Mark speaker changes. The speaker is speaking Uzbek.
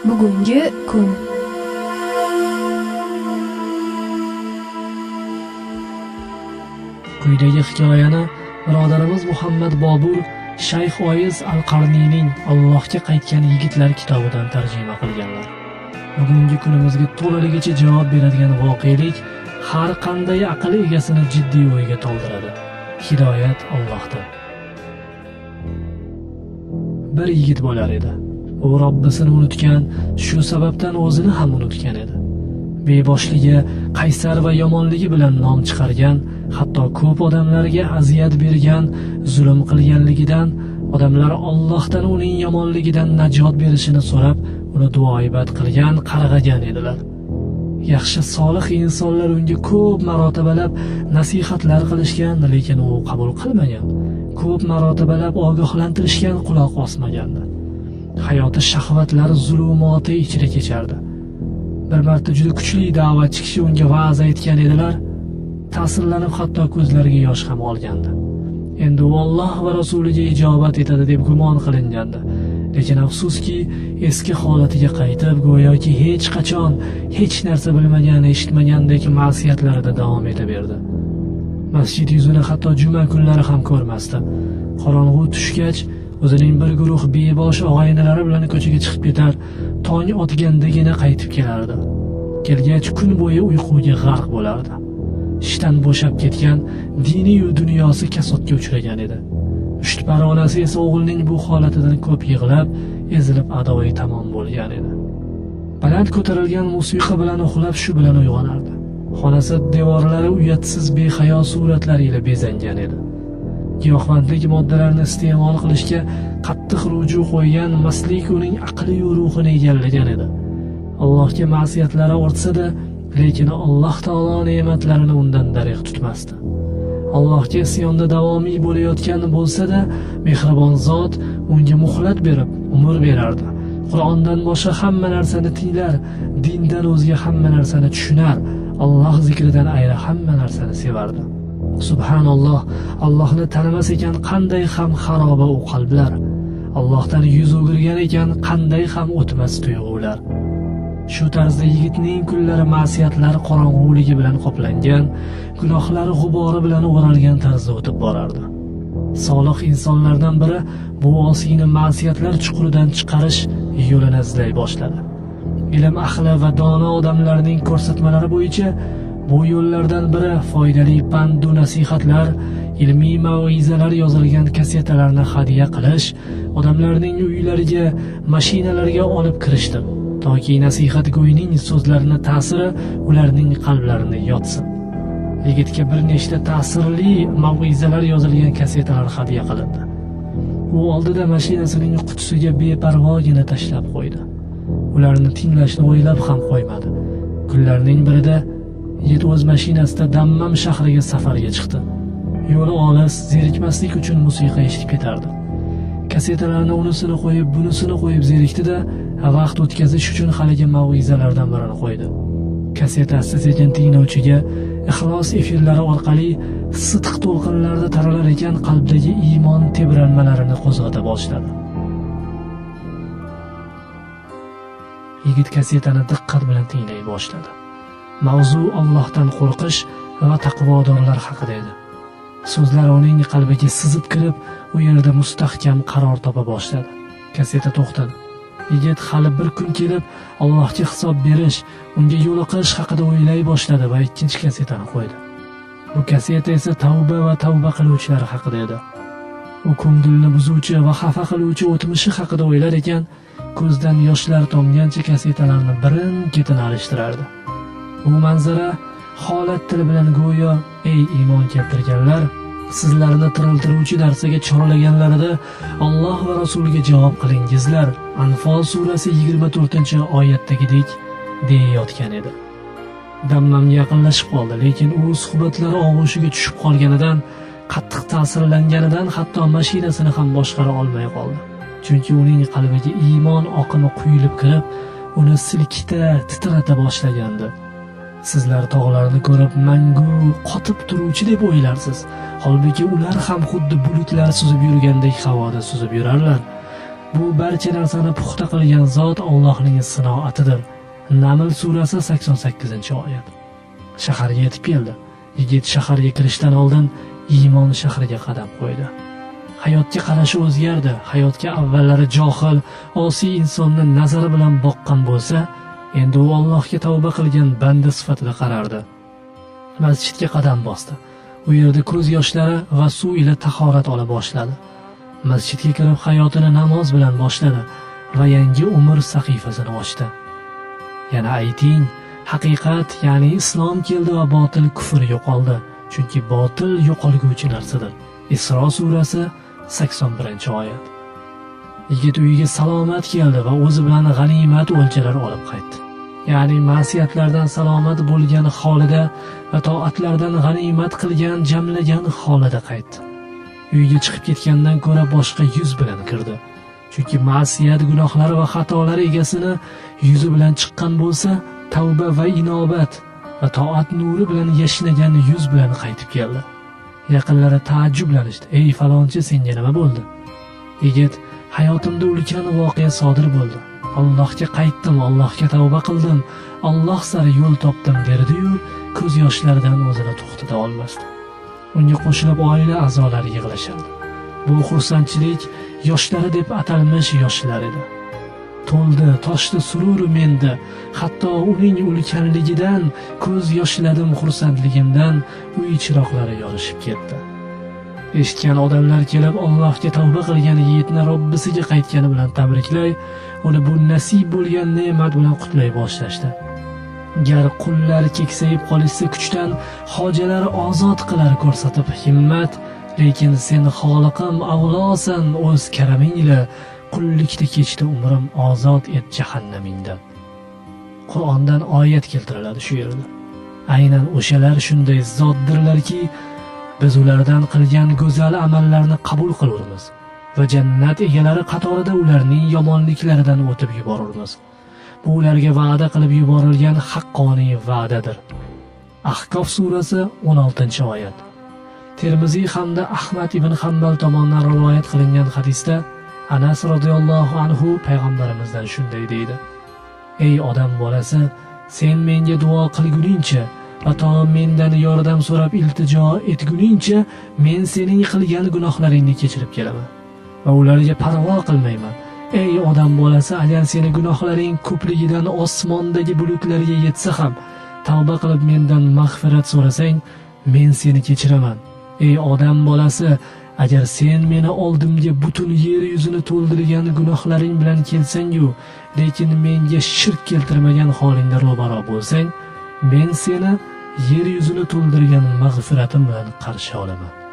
Speaker 1: Bugungi kun.
Speaker 2: Quyidagi hikoyani birodarimiz Muhammad Bobur Shayx Oyiz al-Qarniyning Allohga qaytgan yigitlar kitobidan tarjima qilganlar. Bugungi kunimizga to'laligicha javob beradigan voqelik har qanday aql egasini jiddiy o'yga toldiradi. Hidoyat Allohdan. Bir yigit bo'lar edi. U Robbisini unutgan, shu sababdan o'zini ham unutgan edi. Beboshligi, qaysar va yomonligi bilan nom chiqargan, hatto ko'p odamlarga aziyat bergan, zulm qilganligidan, odamlar Allohdan uning yomonligidan najot berishini so'rab, uni duoibat qilgan, qarg'agan edilar. Yaxshi solih insonlar unga ko'p marotabalab nasihatlar qilishgan, lekin u qabul qilmagan. Ko'p marotabalab ogohlantirishgan, quloq osmagandi. Hayoti shahvatlar zulumoti ichida kechardi. Bir marta juda kuchli da'vatchi kishi unga va'z aytgan edilar. Ta'sirlanib hatto ko'zlariga yosh ham olgandi. Endi u Alloh va rasuliga ijobat etadi deb gumon qilingandi. Lekin afsuski, eski holatiga qaytib, go'yoki hech qachon hech narsa bilmagan, eshitmagandek ma'siyatlarida davom etaverdi. Masjid yuzini hatto juma kunlari ham ko'rmasdi. Qorong'u tushgach, o'zining bir guruh bebosh og'aynilari bilan ko'chaga chiqib ketar, tong otgandagina qaytib kelardi. Kelgach kun bo'yi uyquga g'arq bo'lardi. Ishdan bo'shab ketgan, diniy va dunyosi kasodga uchragan edi. Uchtpar onasi esa o'g'lining bu holatidan ko'p yig'lab, ezilib adoyi tamom bo'lgan edi. Baland ko'tarilgan musiqa bilan uxlab, shu bilan uyg'onardi. Xonasi devorlari uyatsiz behayo suratlar ila bezangan edi. Giyohvandlik moddalarini iste'mol qilishga qattiq ruju qo'ygan maslik uning aqli va ruhini egallagan edi. Allohga ma'siyatlari ortsa-da, lekin Alloh taolo ne'matlarini undan darig' tutmasdi. Allohga isyonda davomiy bo'layotgan bo'lsa-da, mehribon zot unga muhlat berib, umr berardi. Qur'ondan boshqa hamma narsani tinglar, dindan o'zga hamma narsani tushunar, Alloh zikridan ayri hamma narsani sevardi. Subhanalloh, Allohni tanimas ekan qanday ham xaroba u qalblar. Allohdan yuz o'girgan ekan qanday ham o'tmas tuyg'ular. Shu tarzda yigitning kunlari ma'siyatlar qorong'uligi bilan qoplangan, gunohlari g'ubori bilan o'ralgan tarzda o'tib borardi. Solih insonlardan biri bu osiyni ma'siyatlar chuquridan chiqarish yo'lini izlay boshladi. Ilm ahli va dono odamlarning ko'rsatmalari bo'yicha bu yo'llardan biri foydali pand va nasihatlar, ilmiy mav'izalar yozilgan kasetalarni hadya qilish, odamlarning uylariga, mashinalarga olib kirishdir, toki nasihatgo'yning so'zlarining ta'siri ularning qalblarini yotsin. Yigitga bir nechta ta'sirli mav'izalar yozilgan kasetalar hadya qilindi. U oldida mashinasining qutisiga beparvogina tashlab qo'ydi. Ularni tinglashni o'ylab ham qo'ymadi. Kunlarning birida yigit o'z mashinasida Dammam shahriga safarga chiqdi. Yo'li olis, zerikmaslik uchun musiqa eshitib ketardi. Kasetalarni unisini qo'yib, bunisini qo'yib zerikdi-da, vaqt o'tkazish uchun haligi mav'izalardan birini qo'ydi. Kaseta sekin tinglovchiga ixlos efirlari orqali sidq to'lqinlarida taralar ekan qalbdagi iymon tebranmalarini qo'zg'ata boshladi. Yigit kasetani diqqat bilan tinglay boshladi. Mavzu Allohdan qo'rqish va taqvodorlar haqida edi. So'zlar uning qalbiga sizib kirib, u yerda mustahkam qaror topa boshladi. Kaseta to'xtadi. Yigit hali bir kun kelib Allohga hisob berish, unga yo'liqish haqida o'ylay boshladi va ikkinchi kasetani qo'ydi. Bu kaseta esa tavba va tavba qiluvchilar haqida edi. U ko'ngilni buzuvchi va xafa qiluvchi o'tmishi haqida o'ylar ekan, ko'zdan yoshlar tomgancha kasetalarni birin-ketin alishtirardi. Bu manzara holat tili bilan go'yo ey iymon keltirganlar, sizlarni tiriltiruvchi narsaga chorlaganlarida Alloh va rasuliga javob qilingizlar. Anfal surasi 24-oyatdagidek deyayotgan edi. Dammamga yaqinlashib qoldi, lekin u suhbatlari og'ushiga tushib qolganidan, qattiq ta'sirlanganidan hatto mashinasini ham boshqara olmay qoldi. Chunki uning qalbiga iymon oqimi quyilib kirib, uni silkita, titrata boshlagandi. Sizlar tog'larni ko'rib mangu qotib turuvchi deb o'ylarsiz. Holbuki ular ham xuddi bulutlar suzib yurgandek havoda suzib yurarlar. Bu barcha narsani puxta qilgan zot Allohning sinoatidir. Naml surasi 88-oyat. Shaharga yetib keldi. Yigit shaharga kirishdan oldin iymon shahriga qadam qo'ydi. Hayotga qarashi o'zgardi. Hayotga avvallari johil, osiy insonni nazari bilan boqqan bo'lsa, endi u Allohga tavba qilgan banda sifatida qarardi. Masjidga qadam bosdi. U yerda ko'z yoshlari va suv ila tahorat ola boshladi. Masjidga kirib hayotini namoz bilan boshladi va yangi umr sahifasini ochdi. Yana ayting, haqiqat, ya'ni islom keldi va botil kufr yo'qoldi. Chunki botil yo'qolguvchi narsadir. Isro surasi 81-oyat. Yigit uyiga salomat keldi va o'zi bilan g'animat o'lchalari olib qaytdi. Ya'ni ma'siyatlardan salomat bo'lgan holida va toatlardan g'animat qilgan jamlagan holida qaytdi. Uyga chiqib ketgandan ko'ra boshqa yuz bilan kirdi. Chunki ma'siyat gunohlari va xatolari egasini yuzi bilan chiqqan bo'lsa, tavba va inobat va toat nuri bilan yashnagan yuz bilan qaytib keldi. Yaqinlari taajjublanishdi. "Ey falonchi, senga nima bo'ldi?" Yigit, "Hayotimda ulkan voqea sodir bo'ldi. Allohga qaytdim, Allohga tavba qildim, Alloh sari yo'l topdim" derdi-yu, ko'z yoshlaridan o'zini to'xtata olmasdi. Unga qo'shilib oila a'zolari yig'lashardi. Bu xursandchilik yoshlari deb atalmish yoshlar edi. To'ldi, toshdi sururi menda, hatto uning ulkanligidan ko'z yoshladim, xursandligimdan uy chiroqlari yorishib ketdi. Eshitgan odamlar kelib Allohga tavba qilgan yigitni Robbisiga qaytgani bilan tabriklay, uni bu nasib bo'lgan ne'mat bilan qutlay boshlashdi. Gar qullar keksayib qolishsa kuchdan hojalari ozod qilar ko'rsatib himmat, lekin sen xoliqim avlosan, o'z karaming ila qullikda kechdi umrim, ozod et jahannamingdan. Qur'ondan oyat keltiriladi shu yerda. Aynan o'shalar shunday zotdirlarki, biz ulardan qilgan go'zal amallarni qabul qilamiz va jannat egalari qatorida ularning yomonliklaridan o'tib yuboramiz. Bu ularga va'da qilib yuborilgan haqqoniy va'dadir. Ahqof surasi 16-oyat. Termiziy hamda Ahmad ibn Hanbal tomonidan rivoyat qilingan hadisda Anas radhiyallohu anhu payg'ambarimizdan shunday deydi: "Ey odam bolasi, sen menga duo qilguningcha va to mendan yordam so'rab iltijo etguningcha men sening qilgan gunohlaringni kechirib kelaman va ularga parvo qilmayman. Ey odam bolasi, agar seni gunohlaring ko'pligidan osmondagi bulutlarga yetsa ham tavba qilib mendan mag'firat so'rasang, men seni kechiraman. Ey odam bolasi, agar sen meni oldimga butun yer yuzini to'ldirgan gunohlaring bilan kelsang-yu, lekin menga shirk keltirmagan holingda ro'baro bo'lsang, men seni yer yuzini to'ldirgan mag'firatim bilan qarshi olaman."